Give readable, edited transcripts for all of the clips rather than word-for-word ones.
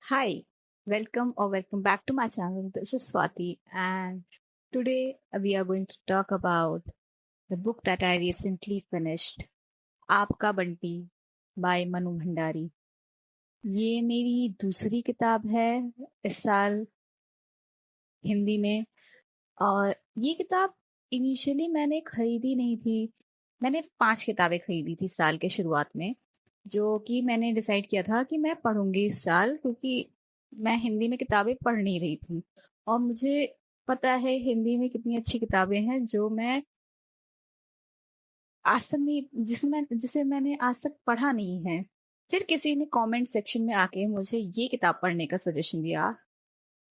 Hi, welcome or welcome back to my channel. This is Swati, and today we are going to talk about the book that I recently finished, आपका Bunty by Manu Bhandari. ये मेरी दूसरी किताब है इस साल हिंदी में, और ये किताब इनिशियली मैंने खरीदी नहीं थी. मैंने 5 किताबें खरीदी थी साल के शुरुआत में, जो कि मैंने डिसाइड किया था कि मैं पढ़ूंगी इस साल, क्योंकि मैं हिंदी में किताबें पढ़ नहीं रही थी. और मुझे पता है हिंदी में कितनी अच्छी किताबें हैं जो मैं आज तक नहीं जिसे मैंने आज तक पढ़ा नहीं है. फिर किसी ने कमेंट सेक्शन में आके मुझे ये किताब पढ़ने का सजेशन दिया,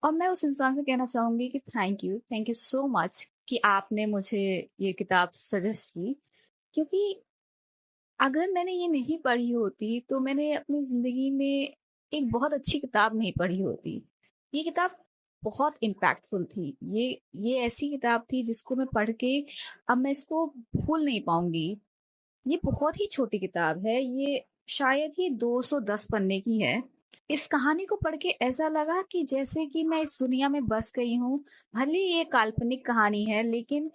और मैं उस इंसान से कहना चाहूंगी कि थैंक यू सो मच कि आपने मुझे ये किताब सजेस्ट की. क्योंकि अगर मैंने ये नहीं पढ़ी होती तो मैंने अपनी जिंदगी में एक बहुत अच्छी किताब नहीं पढ़ी होती. ये किताब बहुत इम्पैक्टफुल थी. ये ऐसी किताब थी जिसको मैं पढ़ के अब मैं इसको भूल नहीं पाऊंगी. ये बहुत ही छोटी किताब है. ये शायद ही 210 पन्ने की है. इस कहानी को पढ़ के ऐसा लगा कि जैसे कि मैं इस दुनिया में बस गई हूँ. भले ही ये काल्पनिक कहानी है, लेकिन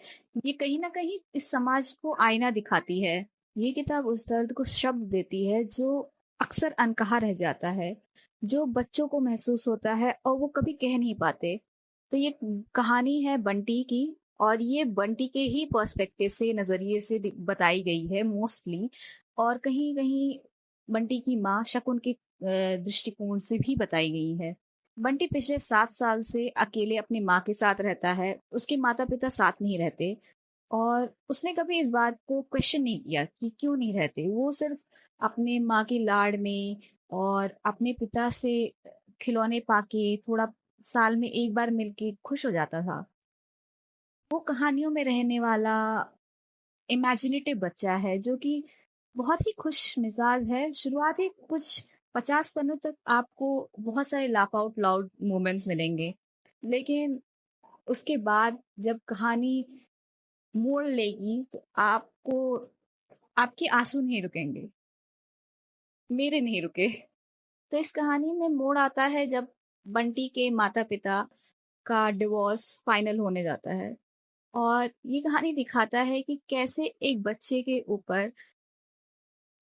ये कहीं ना कहीं इस समाज को आईना दिखाती है. ये किताब उस दर्द को शब्द देती है जो अक्सर अनकहा रह जाता है, जो बच्चों को महसूस होता है और वो कभी कह नहीं पाते. तो ये कहानी है बंटी की, और ये बंटी के ही पर्सपेक्टिव से, नजरिए से बताई गई है मोस्टली. और कहीं कहीं बंटी की माँ शकुन के दृष्टिकोण से भी बताई गई है. बंटी पिछले 7 साल से अकेले अपनी माँ के साथ रहता है. उसके माता पिता साथ नहीं रहते, और उसने कभी इस बात को क्वेश्चन नहीं किया कि क्यों नहीं रहते. वो सिर्फ अपने माँ की लाड़ में और अपने पिता से खिलौने पाके थोड़ा साल में एक बार मिलके खुश हो जाता था. वो कहानियों में रहने वाला इमेजिनेटिव बच्चा है जो कि बहुत ही खुश मिजाज है. शुरुआती कुछ 50 पन्नों तक आपको बहुत सारे लाफ आउट लाउड मोमेंट्स मिलेंगे, लेकिन उसके बाद जब कहानी मोड़ लेगी तो आपको आपके आंसू नहीं रुकेंगे. मेरे नहीं रुके. तो इस कहानी में मोड़ आता है जब बंटी के माता पिता का डिवोर्स फाइनल होने जाता है. और ये कहानी दिखाता है कि कैसे एक बच्चे के ऊपर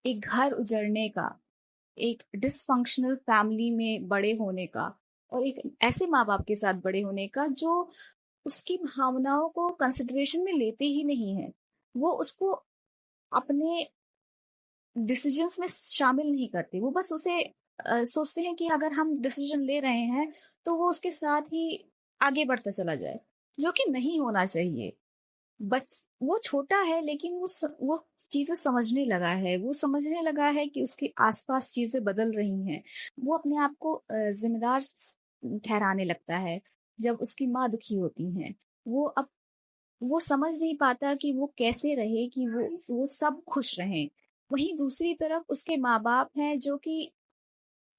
एक घर उजड़ने का, एक डिसफंक्शनल फैमिली में बड़े होने का, और एक ऐसे माँ बाप के साथ बड़े होने का जो उसकी भावनाओं को कंसिडरेशन में लेते ही नहीं है. वो उसको अपने डिसीजंस में शामिल नहीं करते. वो बस उसे सोचते हैं कि अगर हम डिसीजन ले रहे हैं तो वो उसके साथ ही आगे बढ़ता चला जाए, जो कि नहीं होना चाहिए. वो छोटा है, लेकिन वो चीजें समझने लगा है. वो समझने लगा है कि उसके आसपास चीजें बदल रही हैं. वो अपने आप को जिम्मेदार ठहराने लगता है जब उसकी माँ दुखी होती है. वो अब वो समझ नहीं पाता कि वो कैसे रहे कि वो सब खुश रहें. वहीं दूसरी तरफ उसके माँ बाप हैं जो कि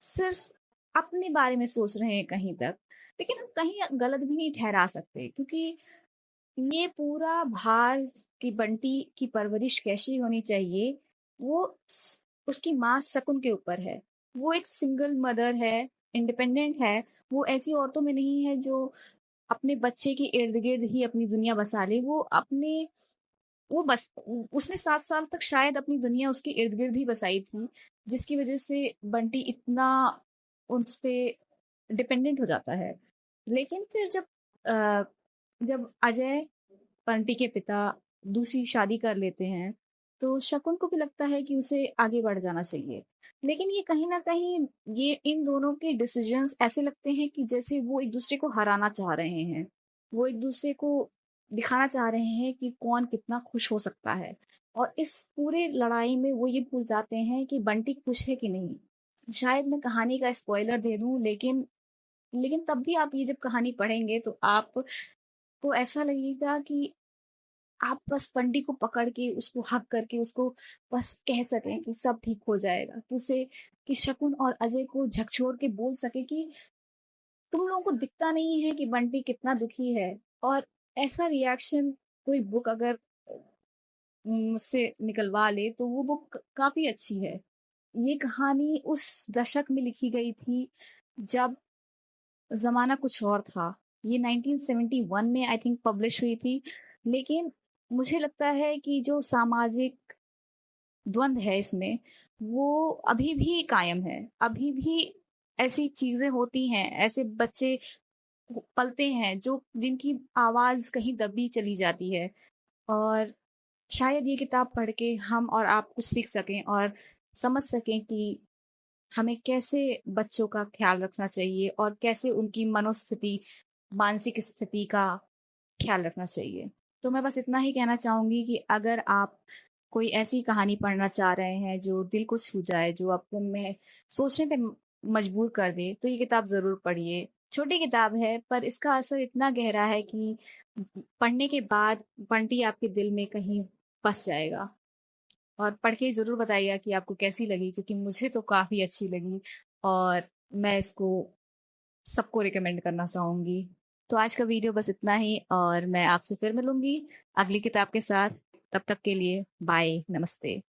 सिर्फ अपने बारे में सोच रहे हैं कहीं तक. लेकिन हम कहीं गलत भी नहीं ठहरा सकते, क्योंकि ये पूरा भार कि बंटी की परवरिश कैसी होनी चाहिए, वो उसकी माँ शकुन के ऊपर है. वो एक सिंगल मदर है, इंडिपेंडेंट है. वो ऐसी औरतों में नहीं है जो अपने बच्चे के इर्द गिर्द ही अपनी दुनिया बसा ले. वो बस उसने 7 साल तक शायद अपनी दुनिया उसके इर्द गिर्द ही बसाई थी, जिसकी वजह से बंटी इतना उस पे डिपेंडेंट हो जाता है. लेकिन फिर जब अजय, बंटी के पिता, दूसरी शादी कर लेते हैं, तो शकुन को भी लगता है कि उसे आगे बढ़ जाना चाहिए. लेकिन ये कहीं ना कहीं ये इन दोनों के डिसीजंस ऐसे लगते हैं कि जैसे वो एक दूसरे को हराना चाह रहे हैं. वो एक दूसरे को दिखाना चाह रहे हैं कि कौन कितना खुश हो सकता है. और इस पूरे लड़ाई में वो ये भूल जाते हैं कि बंटी खुश है कि नहीं. शायद मैं कहानी का स्पॉइलर दे दूं, लेकिन लेकिन तब भी आप ये जब कहानी पढ़ेंगे तो आपको ऐसा लगेगा कि आप बस बंटी को पकड़ के उसको हक करके उसको बस कह सकें कि सब ठीक हो जाएगा, कि उसे कि शकुन और अजय को झकझोर के बोल सके कि तुम लोगों को दिखता नहीं है कि बंटी कितना दुखी है. और ऐसा रिएक्शन कोई बुक अगर मुझसे निकलवा ले तो वो बुक काफी अच्छी है. ये कहानी उस दशक में लिखी गई थी जब ज़माना कुछ और था। ये 1971 में आई थिंक पब्लिश हुई थी, लेकिन मुझे लगता है कि जो सामाजिक द्वंद है इसमें, वो अभी भी कायम है। अभी भी ऐसी चीज़ें होती हैं, ऐसे बच्चे पलते हैं जो जिनकी आवाज़ कहीं दबी चली जाती है। और शायद ये किताब पढ़ के हम और आप कुछ सीख सकें और समझ सकें कि हमें कैसे बच्चों का ख्याल रखना चाहिए और कैसे उनकी मनोस्थिति, मानसिक स्थिति का ख्याल रखना चाहिए। तो मैं बस इतना ही कहना चाहूँगी कि अगर आप कोई ऐसी कहानी पढ़ना चाह रहे हैं जो दिल को छू जाए, जो आपको में सोचने पे मजबूर कर दे, तो ये किताब ज़रूर पढ़िए। छोटी किताब है पर इसका असर इतना गहरा है कि पढ़ने के बाद बंटी आपके दिल में कहीं बस जाएगा। और पढ़ के ज़रूर बताइएगा कि आपको कैसी लगी, क्योंकि मुझे तो काफ़ी अच्छी लगी और मैं इसको सबको रिकमेंड करना चाहूँगी। तो आज का वीडियो बस इतना ही और मैं आपसे फिर मिलूँगी अगली किताब के साथ। तब तक के लिए बाय, नमस्ते।